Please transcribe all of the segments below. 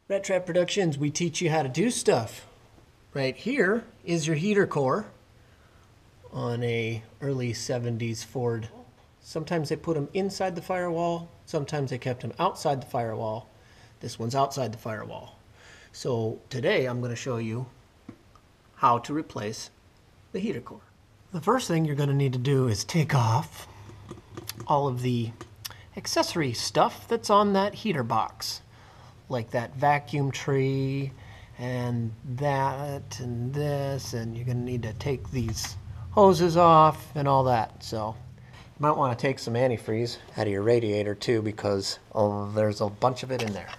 Rat Trap Productions, we teach you how to do stuff. Right here is your heater core on a early 70s Ford. Sometimes they put them inside the firewall, sometimes they kept them outside the firewall. This one's outside the firewall. So today I'm going to show you how to replace the heater core. The first thing you're going to need to do is take off all of the accessory stuff that's on that heater box, like that vacuum tree and that and this, and you're going to need to take these hoses off and all that. So you might want to take some antifreeze out of your radiator too, because there's a bunch of it in there.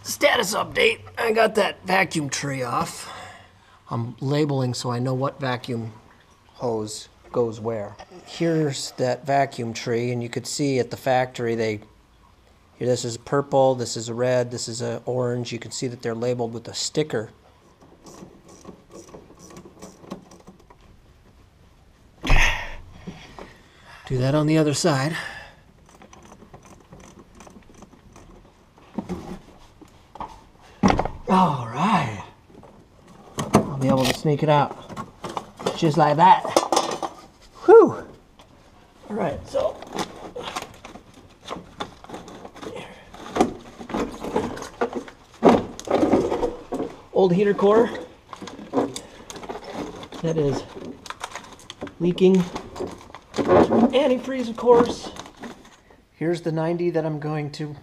Status update. I got that vacuum tree off. I'm labeling so I know what vacuum hose goes where. Here's that vacuum tree, and you could see at the factory here, this is purple, this is a red, this is a orange. You can see that they're labeled with a sticker. Do that on the other side. All right, I'll be able to sneak it out just like that. Whew. All right, so old heater core that is leaking antifreeze, of course. Here's the 90 that I'm going to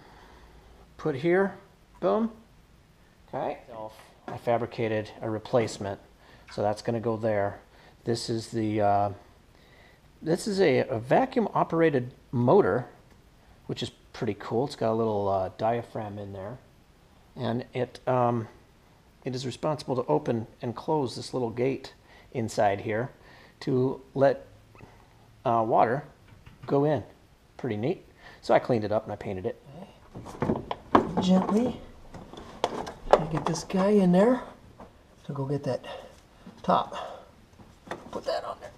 put here. Boom. Okay, I fabricated a replacement, so that's going to go there. This is a vacuum operated motor, which is pretty cool. It's got a little diaphragm in there, and it is responsible to open and close this little gate inside here to let water go in. Pretty neat. So I cleaned it up and I painted it. Gently. Get this guy in there. So go get that top. Put that on there.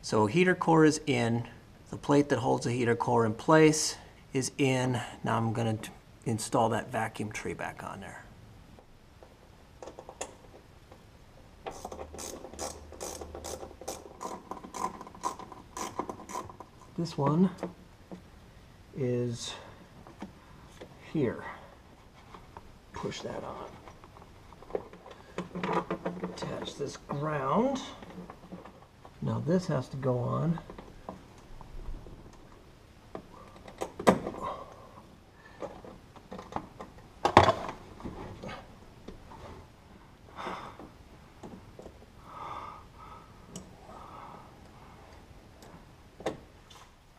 So heater core is in. The plate that holds the heater core in place is in. Now I'm going to install that vacuum tree back on there. This one is here. Push that on. Attach this ground. Now this has to go on.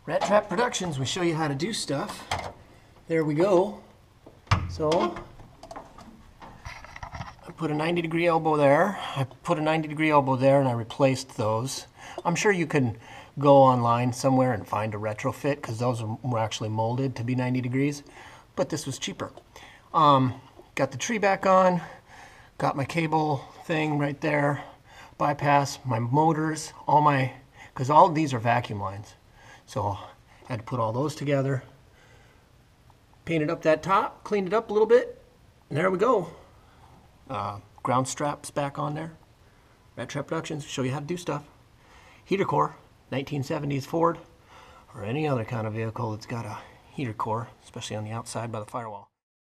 Rat Trap Productions, we show you how to do stuff. There we go. So, I put a 90-degree elbow there. I put a 90-degree elbow there, and I replaced those. I'm sure you can go online somewhere and find a retrofit, because those were actually molded to be 90 degrees, but this was cheaper. Got the tree back on, got my cable thing right there, bypass, my motors, because all of these are vacuum lines. So I had to put all those together, painted up that top, cleaned it up a little bit, and there we go. Ground straps back on there. Rat Trap Productions, show you how to do stuff. Heater core, 1970s Ford, or any other kind of vehicle that's got a heater core, especially on the outside by the firewall.